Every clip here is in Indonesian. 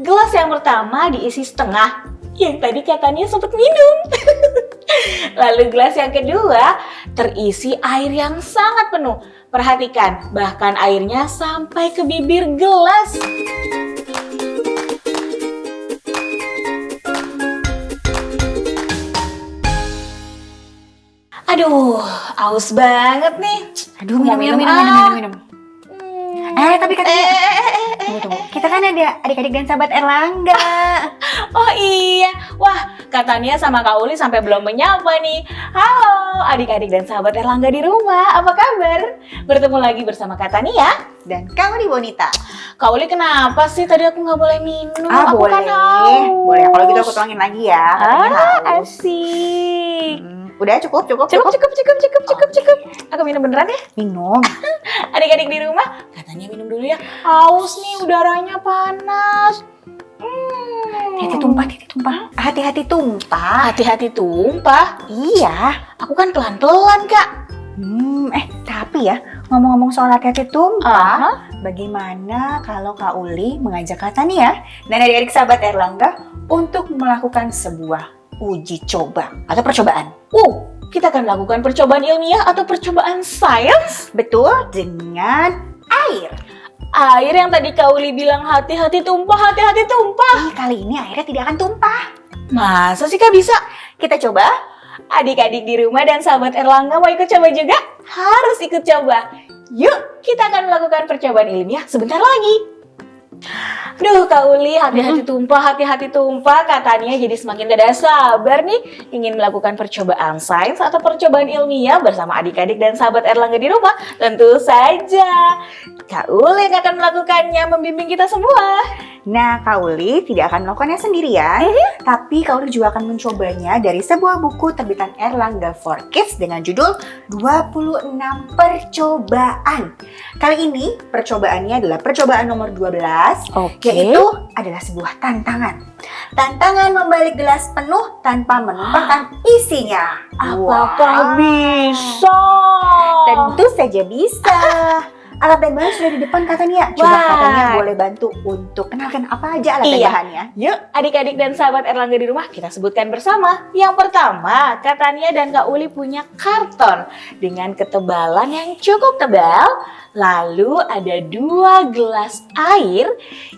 Gelas yang pertama diisi setengah, yang tadi katanya sempat minum. Lalu gelas yang kedua terisi air yang sangat penuh. Perhatikan, bahkan airnya sampai ke bibir gelas. Aduh, aus banget nih. Aduh, Mau minum. Tapi katanya, tunggu. Kita kan ada adik-adik dan sahabat Erlangga. Oh iya, wah katanya sama Kak Uli sampai belum menyapa nih. Halo adik-adik dan sahabat Erlangga di rumah, apa kabar? Bertemu lagi bersama Kak Tania. Dan kamu nih Bonita. Kak Uli kenapa sih tadi aku nggak boleh minum? Aku Boleh. kan haus. Boleh, kalau gitu aku tuangin lagi ya. Katanya haus. Asik. Udah cukup. Cukup. Aku minum beneran ya? Minum. Adik-adik di rumah, katanya minum dulu ya. Haus nih, udaranya panas. Hati tumpah. Hati-hati tumpah. Hati-hati tumpah. Iya. Aku kan pelan-pelan, Kak. Tapi ya, ngomong-ngomong soal hati-hati tumpah, Aha. bagaimana kalau Kak Uli mengajak Kak Tania dan adik-adik sahabat Erlangga untuk melakukan sebuah uji coba atau percobaan? Kita akan melakukan percobaan ilmiah atau percobaan sains. Betul, dengan air. Air yang tadi Kak Uli bilang hati-hati tumpah. Kali ini airnya tidak akan tumpah. Masa sih Kak bisa? Kita coba. Adik-adik di rumah dan sahabat Erlangga mau ikut coba juga? Harus ikut coba. Yuk, kita akan melakukan percobaan ilmiah sebentar lagi. Duh Kak Uli, hati-hati tumpah, katanya jadi semakin tidak sabar nih ingin melakukan percobaan sains atau percobaan ilmiah bersama adik-adik dan sahabat Erlangga di rumah. Tentu saja Kak Uli yang akan melakukannya, membimbing kita semua. Nah, Kak Uli tidak akan melakukannya sendirian, tapi Kak Uli juga akan mencobanya dari sebuah buku terbitan Erlangga for Kids dengan judul 26 Percobaan. Kali ini percobaannya adalah percobaan nomor 12, yaitu adalah sebuah tantangan. Tantangan membalik gelas penuh tanpa menumpahkan isinya. Apakah bisa? Tentu saja bisa. Alat dan bahan sudah di depan katanya. Coba katanya boleh bantu untuk kenalkan apa aja alat dan bahannya. Yuk adik-adik dan sahabat Erlangga di rumah kita sebutkan bersama. Yang pertama, Kak Tania dan Kak Uli punya karton dengan ketebalan yang cukup tebal. Lalu ada 2 gelas air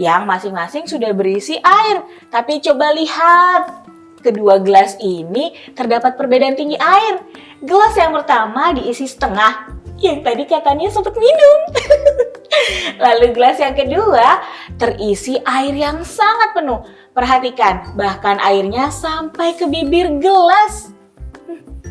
yang masing-masing sudah berisi air. Tapi coba lihat, kedua gelas ini terdapat perbedaan tinggi air. Gelas yang pertama diisi setengah, yang tadi katanya sempat minum. Lalu gelas yang kedua terisi air yang sangat penuh. Perhatikan, bahkan airnya sampai ke bibir gelas.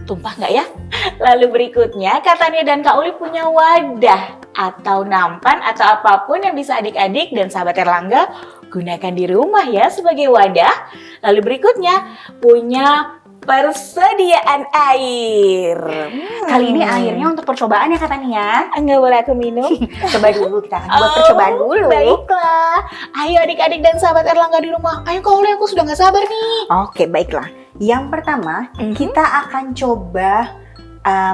Tumpah nggak ya? Lalu berikutnya, Kak Tania dan Kak Uli punya wadah atau nampan atau apapun yang bisa adik-adik dan sahabat Erlangga gunakan di rumah ya sebagai wadah. Lalu berikutnya punya persediaan air. Kali ini airnya untuk percobaan ya Kak Tania. Enggak boleh aku minum. Coba dulu, kita akan buat percobaan dulu. Baiklah. Ayo adik-adik dan sahabat Erlangga di rumah. Ayo Kak Uli, aku sudah nggak sabar nih. Oke, baiklah. Yang pertama, kita akan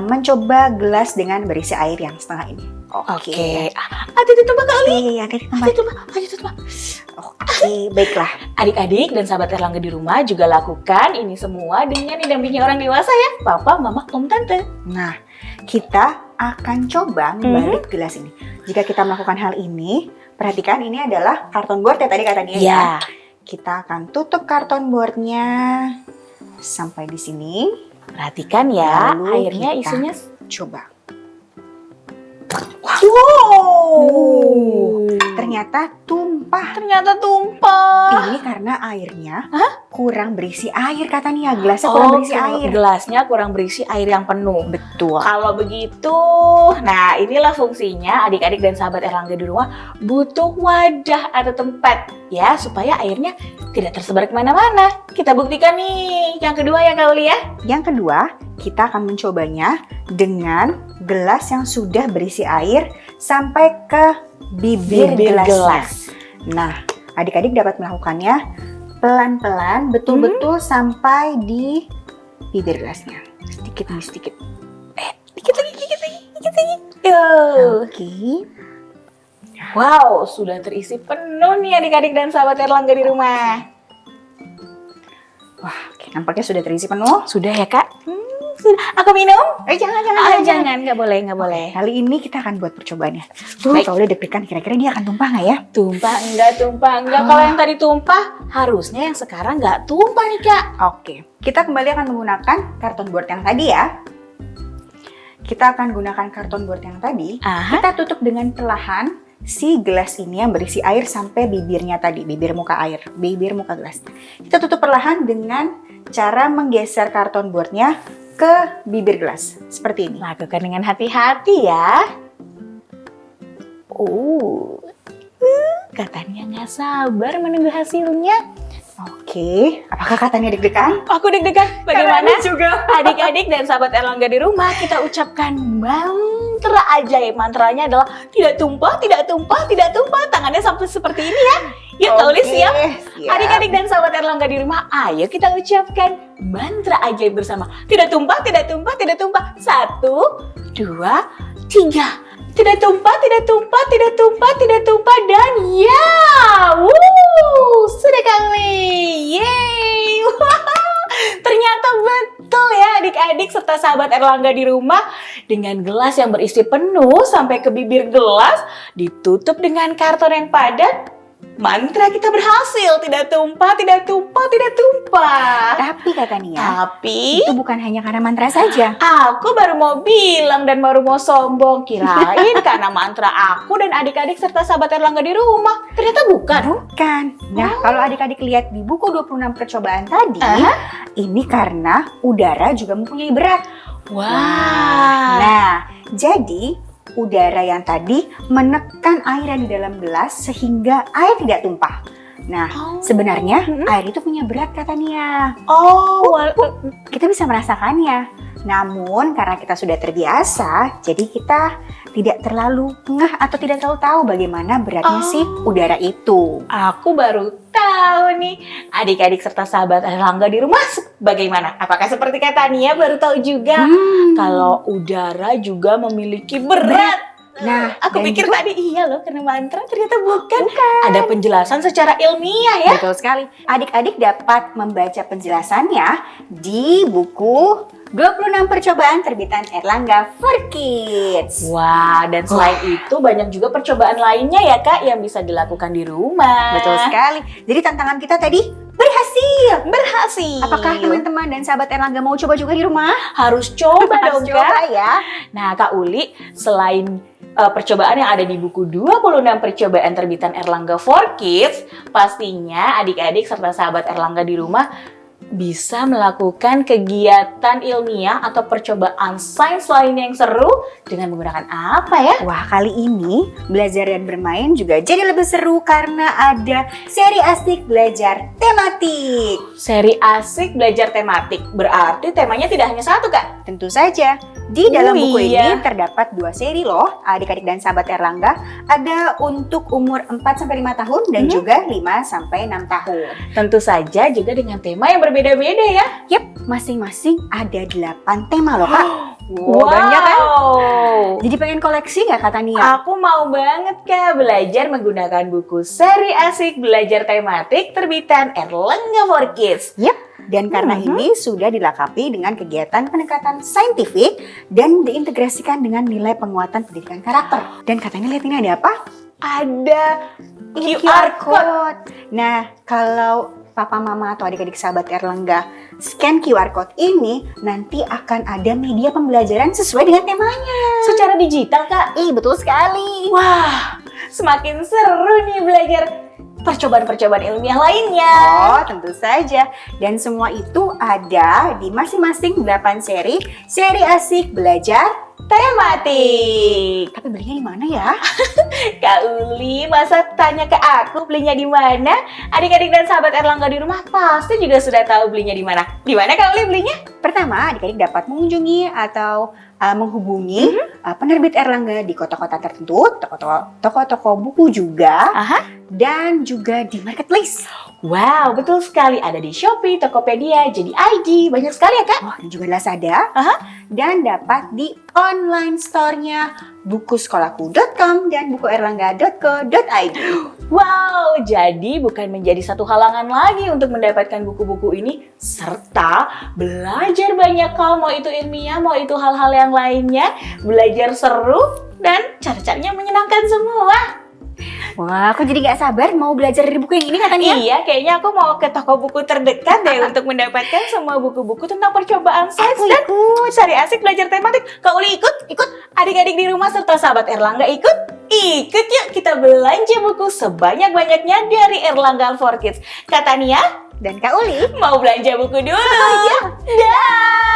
mencoba gelas dengan berisi air yang setengah ini. Oke. Hati-hati tumpah Kak Uli. Iya, Hati-hati tumpah. Oke, baiklah. Adik-adik dan sahabat Erlangga di rumah juga lakukan ini semua dengan didampingi orang dewasa ya. Papa, mama, om, tante. Nah, kita akan coba membalik gelas ini. Jika kita melakukan hal ini, perhatikan ini adalah karton board ya tadi katanya ya. Kita akan tutup karton boardnya sampai di sini. Perhatikan ya, Lalu airnya kita isinya. Coba. Wow. Ternyata tumpah. Ternyata tumpah. Ini karena airnya kurang berisi air katanya. Gelasnya kurang berisi air. Gelasnya kurang berisi air yang penuh. Betul. Kalau begitu, nah inilah fungsinya adik-adik dan sahabat Erlangga di rumah butuh wadah atau tempat ya supaya airnya tidak tersebar kemana-mana. Kita buktikan nih. Yang kedua ya Kak Uli ya. Yang kedua, kita akan mencobanya dengan gelas yang sudah berisi air sampai ke bibir gelas. Nah, adik-adik dapat melakukannya pelan-pelan, betul-betul sampai di bibir gelasnya. Sedikit demi sedikit. Dikit lagi. Yo. Oke. Wow, sudah terisi penuh nih adik-adik dan sahabat Erlangga di rumah. Wah, oke, nampaknya sudah terisi penuh. Sudah ya kak? Sudah. Aku minum? Jangan. Nggak boleh. Kali ini kita akan buat percobaannya. Baik. Kalau udah deg-degan, kira-kira dia akan tumpah nggak ya? Tumpah enggak. Kalau yang tadi tumpah, harusnya yang sekarang nggak tumpah nih kak. Oke, kita kembali akan menggunakan karton board yang tadi ya. Kita akan gunakan karton board yang tadi. Aha. Kita tutup dengan perlahan si gelas ini yang berisi air sampai bibirnya tadi, bibir muka gelas. Kita tutup perlahan dengan cara menggeser karton boardnya ke bibir gelas, seperti ini. Lakukan dengan hati-hati ya. Katanya nggak sabar menunggu hasilnya. Oke, apakah katanya deg-degan? Aku deg-degan. Bagaimana? Karena juga. Adik-adik dan sahabat Erlangga di rumah, kita ucapkan mantra ajaib. Mantranya adalah tidak tumpah. Tangannya sampai seperti ini ya. Yuk, Kak Uli siap? Adik-adik dan sahabat Erlangga di rumah, ayo kita ucapkan mantra ajaib bersama. Tidak tumpah. 1, 2, 3. Tidak tumpah, dan ya, sudah Kak Uli. Yeay. Ternyata betul ya adik-adik serta sahabat Erlangga di rumah. Dengan gelas yang berisi penuh sampai ke bibir gelas, ditutup dengan karton yang padat. Mantra kita berhasil, tidak tumpah. Tapi kata Nia, Tapi itu bukan hanya karena mantra saja. aku baru mau bilang dan baru mau sombong. Kirain karena mantra aku dan adik-adik serta sahabat Erlangga di rumah. Ternyata bukan. Bukan. Nah, kalau adik-adik lihat di buku 26 percobaan tadi, ini karena udara juga mempunyai berat. Wah. Nah, jadi udara yang tadi menekan air yang di dalam gelas sehingga air tidak tumpah. Nah, sebenarnya air itu punya berat kata Nia. Kita bisa merasakannya. Namun karena kita sudah terbiasa, jadi kita tidak terlalu ngeh atau tidak terlalu tahu bagaimana beratnya si udara itu. Aku baru tahu nih. Adik-adik serta sahabat Erlangga di rumah bagaimana? Apakah seperti kata Nia baru tahu juga kalau udara juga memiliki berat? Nah, aku dan pikir juga- tadi iya loh karena mantra, ternyata bukan. Ada penjelasan secara ilmiah ya. Betul sekali. Adik-adik dapat membaca penjelasannya di buku 26 percobaan terbitan Erlangga for Kids. Wah, dan selain itu banyak juga percobaan lainnya ya Kak yang bisa dilakukan di rumah. Betul sekali. Jadi tantangan kita tadi berhasil. Apakah teman-teman dan sahabat Erlangga mau coba juga di rumah? Harus coba dong Coba Kak. ya. Nah Kak Uli, selain percobaan yang ada di buku 26 percobaan terbitan Erlangga for Kids, pastinya adik-adik serta sahabat Erlangga di rumah bisa melakukan kegiatan ilmiah atau percobaan sains lainnya yang seru dengan menggunakan apa ya? Wah, kali ini belajar dan bermain juga jadi lebih seru karena ada seri asik belajar tematik. Seri asik belajar tematik, berarti temanya tidak hanya satu Kak? Tentu saja, di dalam buku iya. ini terdapat 2 seri loh, adik-adik dan sahabat Erlangga. Ada untuk umur 4-5 tahun dan juga 5-6 tahun. Tentu saja juga dengan tema yang berbeda-beda ya. Yap, masing-masing ada 8 tema loh Kak. Banyak kan? Jadi pengen koleksi nggak kata Nia? Aku mau banget Kak belajar menggunakan buku seri asik belajar tematik terbitan Erlangga for Kids. Yap. Dan karena ini sudah dilengkapi dengan kegiatan pendekatan saintifik dan diintegrasikan dengan nilai penguatan pendidikan karakter. Dan katanya lihat ini ada apa? Ada QR code. Nah, kalau papa mama atau adik-adik sahabat Erlangga scan QR code ini, nanti akan ada media pembelajaran sesuai dengan temanya. Secara digital Kak. Betul sekali. Wah, semakin seru nih belajar percobaan-percobaan ilmiah lainnya. Oh, tentu saja. Dan semua itu ada di masing-masing 8 seri asik belajar tematik. Tapi belinya di mana ya? Kak Uli, masa tanya ke aku belinya di mana? Adik-adik dan sahabat Erlangga di rumah pasti juga sudah tahu belinya di mana. Di mana Kak Uli belinya? Pertama, adik-adik dapat mengunjungi atau menghubungi penerbit Erlangga di kota-kota tertentu, toko-toko buku juga, dan juga di marketplace. Wow, betul sekali. Ada di Shopee, Tokopedia, jadi ID. Banyak sekali ya, Kak? Oh, dan juga Lazada. Aha. Dan dapat di online store-nya bukusekolahku.com dan bukuerlangga.co.id. Wow, jadi bukan menjadi satu halangan lagi untuk mendapatkan buku-buku ini, serta belajar banyak hal, mau itu ilmiah, mau itu hal-hal yang lainnya, belajar seru, dan cara-caranya menyenangkan semua. Wah, aku jadi gak sabar mau belajar dari buku yang ini katanya. Iya, kayaknya aku mau ke toko buku terdekat deh untuk mendapatkan semua buku-buku tentang percobaan sains Aku dan ikut. cari asik belajar tematik. Kak Uli ikut? Ikut? Adik-adik di rumah serta sahabat Erlangga ikut? Ikut yuk, kita belanja buku sebanyak-banyaknya dari Erlangga for Kids. Kak Tania, Dan Kak Uli. mau belanja buku dulu? Dah!